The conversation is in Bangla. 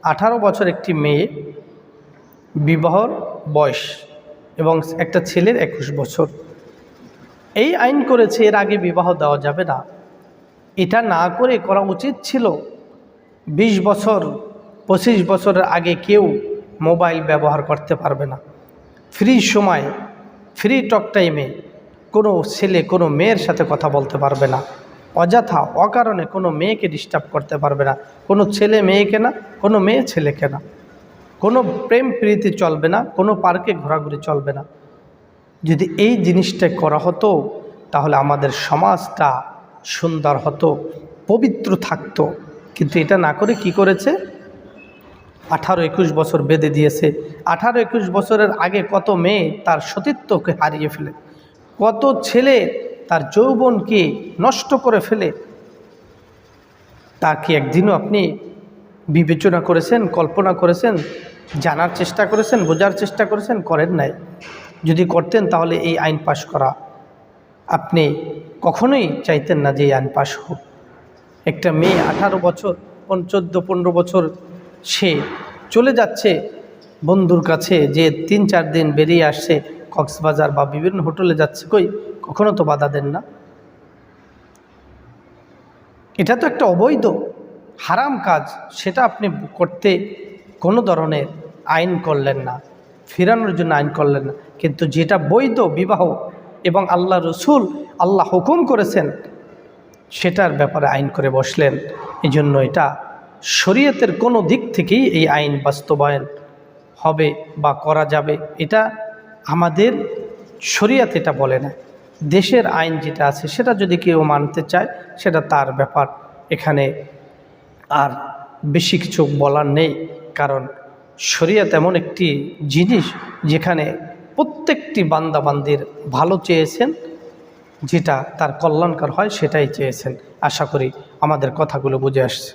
18 বছর একটি মেয়ে বিবাহর বয়স এবং একটা ছেলের 21 বছর। এই আইন করেছে এর আগে বিবাহ দেওয়া যাবে না। এটা না করে করা উচিত ছিল 20 বছর 25 বছরের আগে কেউ মোবাইল ব্যবহার করতে পারবে না। ফ্রি সময়, ফ্রি টক টাইমে কোনো ছেলে কোনো মেয়ের সাথে কথা বলতে পারবে না, অযথা অকারণে কোনো মেয়েকে ডিস্টার্ব করতে পারবে না, কোনো ছেলে মেয়েকে না, কোনো মেয়ে ছেলেকে না, কোনো প্রেম প্রীতি চলবে না, কোনো পার্কে ঘোরাঘুরি চলবে না। যদি এই জিনিসটা করা হতো তাহলে আমাদের সমাজটা সুন্দর হতো, পবিত্র থাকতো। কিন্তু এটা না করে কি করেছে, 18-21 বছর বেঁধে দিয়েছে। 18-21 বছরের আগে কত মেয়ে তার সতীত্বকে হারিয়ে ফেলে, কত ছেলে তার যৌবনকে নষ্ট করে ফেলে। তা কি একদিনও আপনি বিবেচনা করেছেন, কল্পনা করেছেন, জানার চেষ্টা করেছেন, বোঝার চেষ্টা করেছেন? করেন নাই। যদি করতেন তাহলে এই আইন পাশ করা আপনি কখনোই চাইতেন না যে এই আইন পাশ হোক। একটা মেয়ে 18 বছর 14-15 বছর সে চলে যাচ্ছে বন্ধুর কাছে, যে 3-4 দিন বেরিয়ে আসছে, কক্সবাজার বা বিভিন্ন হোটেলে যাচ্ছে, কই কখনো তো বাধা দেন না। এটা তো একটা অবৈধ হারাম কাজ, সেটা আপনি করতে কোনো ধরনের আইন করলেন না, ফেরানোর জন্য আইন করলেন না। কিন্তু যেটা বৈধ বিবাহ এবং আল্লাহ রসুল আল্লাহ হুকুম করেছেন সেটার ব্যাপারে আইন করে বসলেন। এই জন্য এটা শরীয়তের কোনো দিক থেকেই এই আইন বাস্তবায়ন হবে বা করা যাবে এটা আমাদের শরীয়ত এটা বলে না। দেশের আইন যেটা আছে সেটা যদি কেউ মানতে চায় সেটা তার ব্যাপার, এখানে আর বেশি কিছু বলার নেই। কারণ শরীয়ত এমন একটি জিনিস যেখানে প্রত্যেকটি বান্দাবান্দির ভালো চেয়েছেন, যেটা তার কল্যাণকর হয় সেটাই চেয়েছেন। আশা করি আমাদের কথাগুলো বুঝে আসছে।